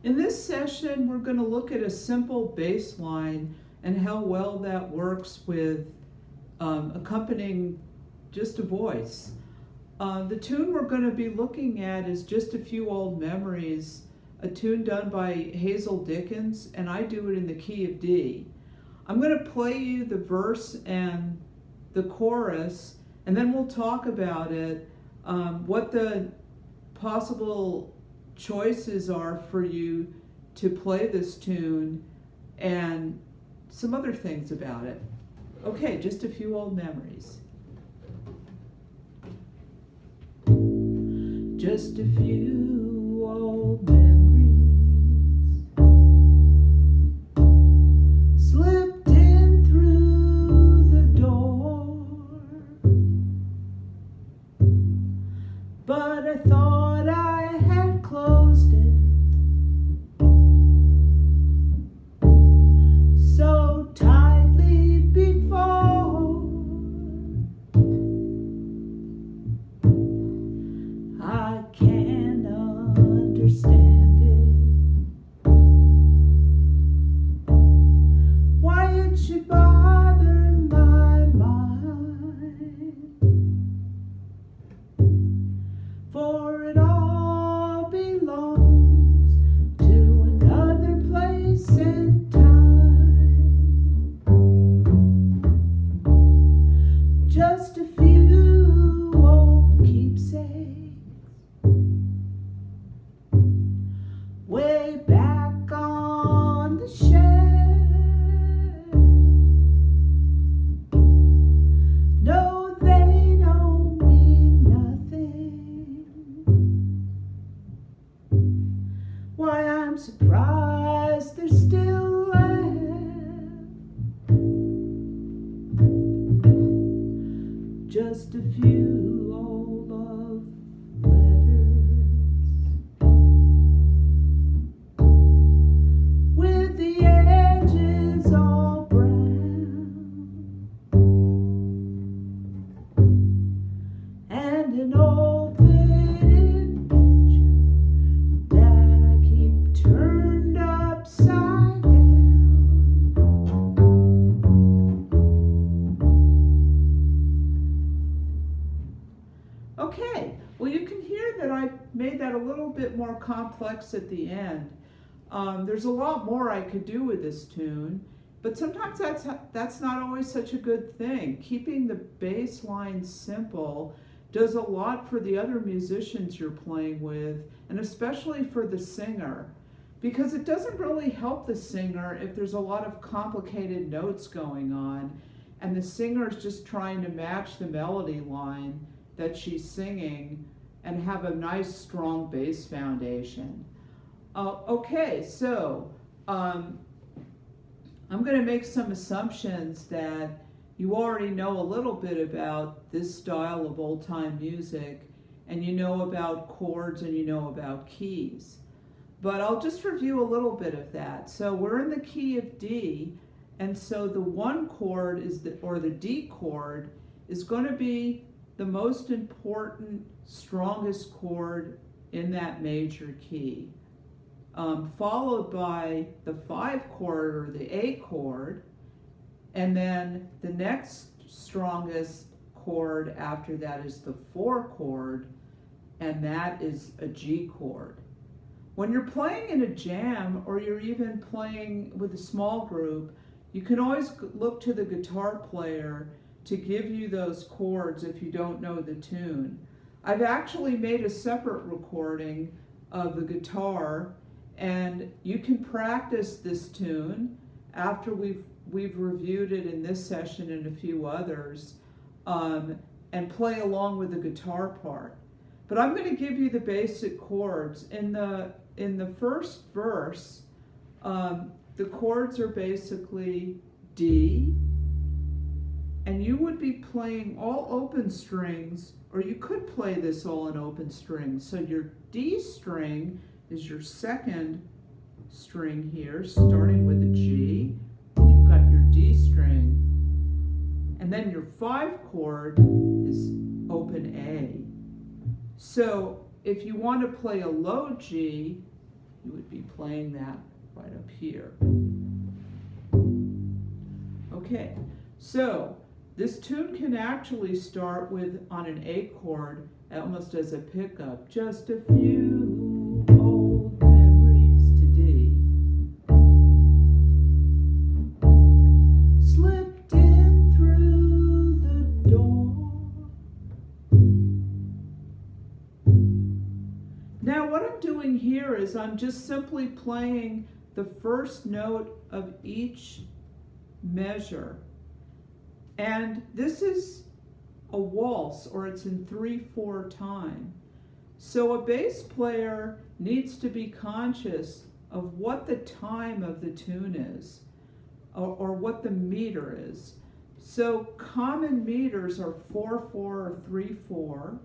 In this session, we're going to look at a simple bass line and how well that works with accompanying just a voice. The tune we're going to be looking at is Just a Few Old Memories, a tune done by Hazel Dickens, and I do it in the key of D. I'm going to play you the verse and the chorus, and then we'll talk about it, what the possible choices are for you to play this tune, and some other things about it. Okay, Just a Few Old Memories. Just a few old memories slipped in through the door, but I thought I had closed it so tightly before I can't understand it, why it should bother my mind, for it all belongs to another place and time. Just a few old keepsakes way back on the shelf. No, they don't mean nothing. Why, I'm surprised they're still left. Just a few old love letters with the edges all brown, and an old faded picture that I keep turned upside down. Okay, well, you can hear that I made that a little bit more complex at the end. There's a lot more I could do with this tune, but sometimes that's not always such a good thing. Keeping the bass line simple does a lot for the other musicians you're playing with, and especially for the singer, because it doesn't really help the singer if there's a lot of complicated notes going on, and the singer is just trying to match the melody line that she's singing and have a nice strong bass foundation. Okay, so I'm going to make some assumptions that you already know a little bit about this style of old-time music, and you know about chords and you know about keys. But I'll just review a little bit of that. So we're in the key of D, and so the one chord is the D chord is going to be the most important, strongest chord in that major key, followed by the 5 chord or the A chord, and then the next strongest chord after that is the 4 chord, and that is a G chord. When you're playing in a jam, or you're even playing with a small group, you can always look to the guitar player to give you those chords if you don't know the tune. I've actually made a separate recording of the guitar, and you can practice this tune after we've reviewed it in this session and a few others, and play along with the guitar part. But I'm going to give you the basic chords. In the first verse, the chords are basically D, and you would be playing all open strings, or you could play this all in open strings. So your D string is your second string here, starting with a G. You've got your D string, and then your 5 chord is open A. So if you want to play a low G, you would be playing that right up here. Okay, so this tune can actually start with, on an A chord, almost as a pickup, just a few old memories to D. Slipped in through the door. Now what I'm doing here is I'm just simply playing the first note of each measure. And this is a waltz, or it's in 3/4 time. So a bass player needs to be conscious of what the time of the tune is, or what the meter is. So common meters are 4/4 or 3/4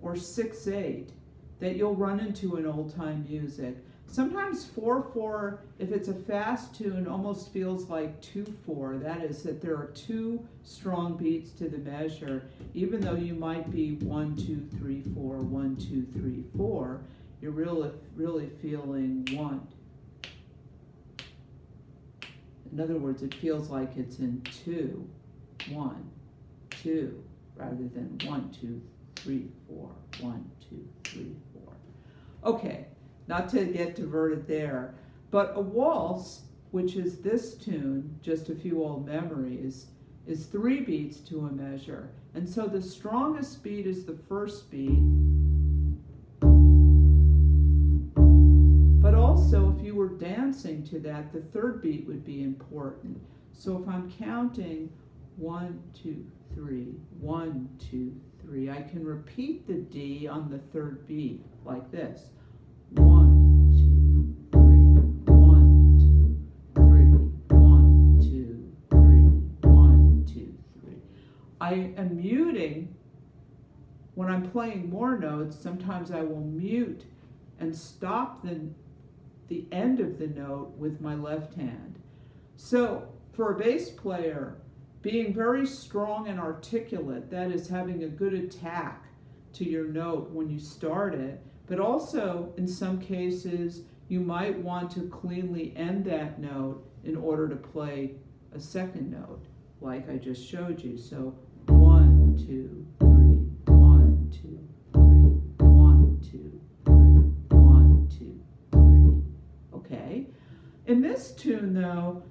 or 6/8 that you'll run into in old time music. Sometimes 4/4, if it's a fast tune, almost feels like 2/4. That is, that there are two strong beats to the measure. Even though you might be 1, 2, 3, 4, 1, 2, 3, 4, you're really feeling 1. In other words, it feels like it's in 2, 1, 2, rather than 1, 2, 3, 4, 1, 2, 3, 4. Okay. Not to get diverted there, but a waltz, which is this tune, just a few old memories, is 3 beats to a measure. And so the strongest beat is the first beat. But also, if you were dancing to that, the third beat would be important. So if I'm counting 1, 2, 3, 1, 2, 3, I can repeat the D on the third beat like this. 1, 2, 3, 1, 2, 3, 1, 2, 3, 1, 2, 3. I am muting when I'm playing more notes. Sometimes I will mute and stop the end of the note with my left hand. So for a bass player, being very strong and articulate, that is having a good attack to your note when you start it, but also, in some cases, you might want to cleanly end that note in order to play a second note, like I just showed you. So 1, 2, 3, 1, 2, 3, 1, 2, 3, 1, 2, 3. Okay? In this tune, though,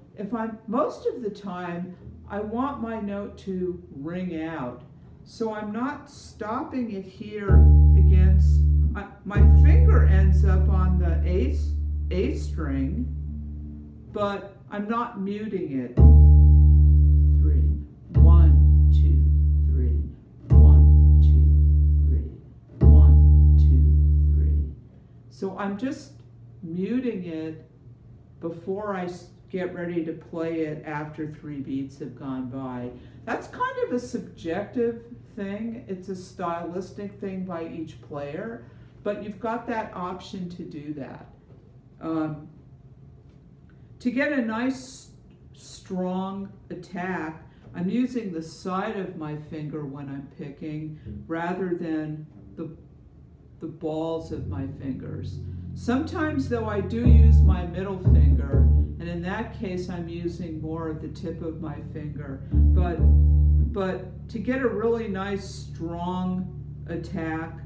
most of the time, I want my note to ring out. So I'm not stopping it here against, my finger ends up on the A string, but I'm not muting it. 3, 1, 2, 3, 1, 2, 3, 1, 2, 3. So I'm just muting it before I get ready to play it after 3 beats have gone by. That's kind of a subjective thing. It's a stylistic thing by each player, but you've got that option to do that. To get a nice, strong attack, I'm using the side of my finger when I'm picking rather than the balls of my fingers. Sometimes, though, I do use my middle finger, and in that case I'm using more of the tip of my finger. But to get a really nice, strong attack,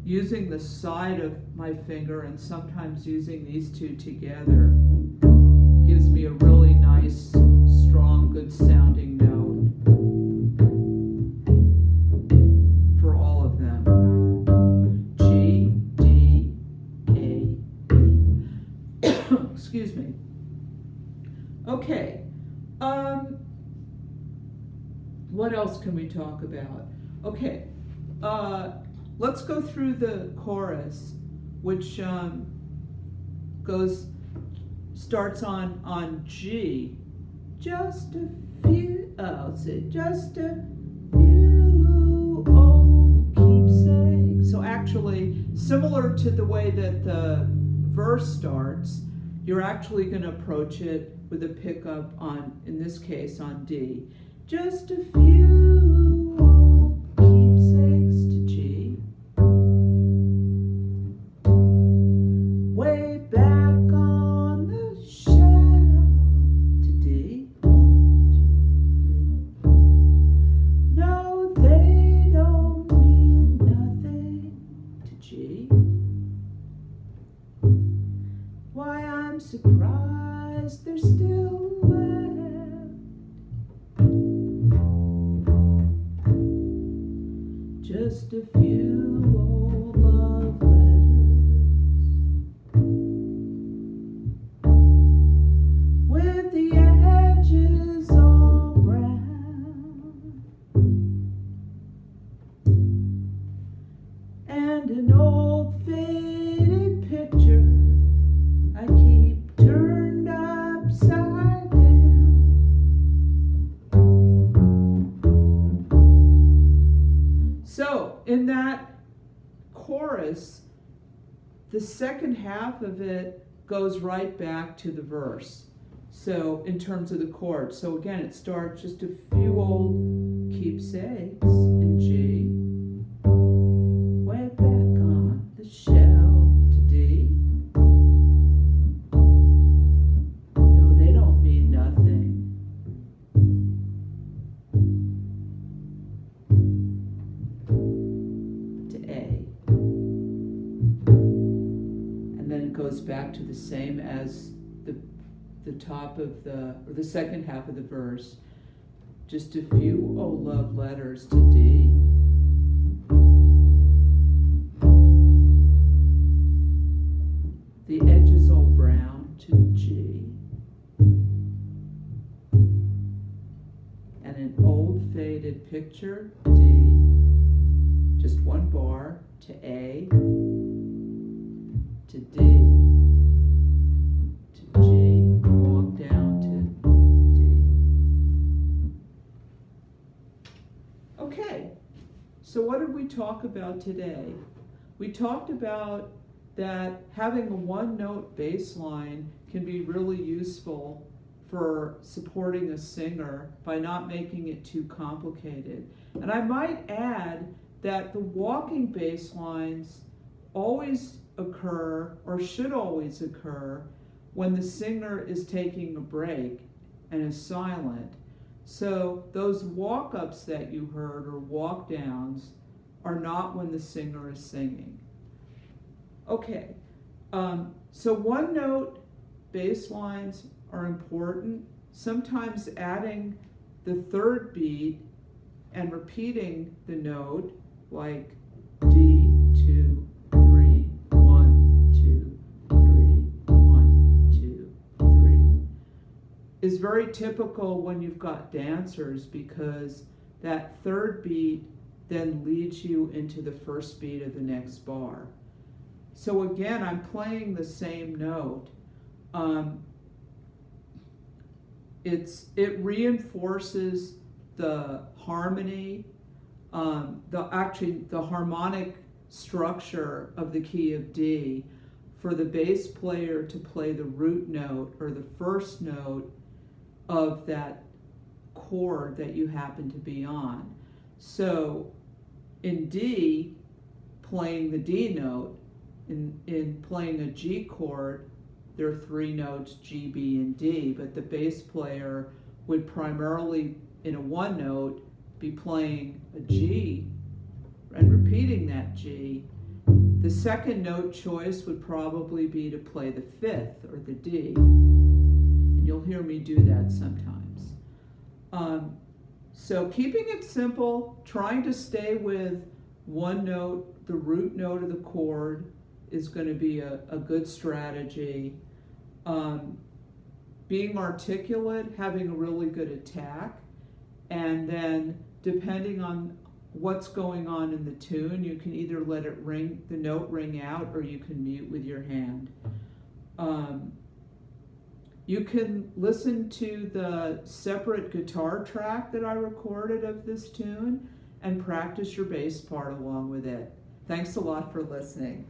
using the side of my finger and sometimes using these two together gives me a really nice, strong, good sounding note for all of them. G, D, A, E. Excuse me. Okay. What else can we talk about? Okay. Let's go through the chorus, which starts on G. Just a few, just a few old keepsakes. So actually, similar to the way that the verse starts, you're actually going to approach it with a pickup on, in this case, on D. Just a few old keepsakes to G. Way back Why, I'm surprised they're still left. Just a few old love letters with the edges all brown, and an old faded picture I keep turned upside down. So in that chorus, the second half of it goes right back to the verse. So in terms of the chords, so again, it starts just a few old keepsakes in G, way back on the shelf to D, though they don't mean nothing. To A. And then it goes back to the same as the top of or the second half of the verse. Just a few old love letters to D. The edges all brown to G. And an old faded picture, D. Just one bar to A, to D, to G, walk down to D. Okay, so what did we talk about today? We talked about that having a one-note bass line can be really useful for supporting a singer by not making it too complicated. And I might add that the walking bass lines always occur, or should always occur, when the singer is taking a break and is silent. So those walk-ups that you heard, or walk-downs, are not when the singer is singing. Okay, so one-note bass lines are important. Sometimes adding the third beat and repeating the note, like D, 2, 3, 1, 2, 3, 1, 2, 3, is very typical when you've got dancers, because that third beat then leads you into the first beat of the next bar. So again, I'm playing the same note. It reinforces the harmony, the harmonic structure of the key of D for the bass player to play the root note, or the first note of that chord that you happen to be on. So in D, playing the D note, in playing a G chord, there are three notes, G, B, and D, but the bass player would primarily, in a one note, be playing a G and repeating that G. The second note choice would probably be to play the fifth, or the D. And you'll hear me do that sometimes. So keeping it simple, trying to stay with one note, the root note of the chord, is going to be a good strategy. Being articulate, having a really good attack, and then depending on what's going on in the tune, you can either let it ring, the note ring out, or you can mute with your hand. You can listen to the separate guitar track that I recorded of this tune and practice your bass part along with it. Thanks a lot for listening.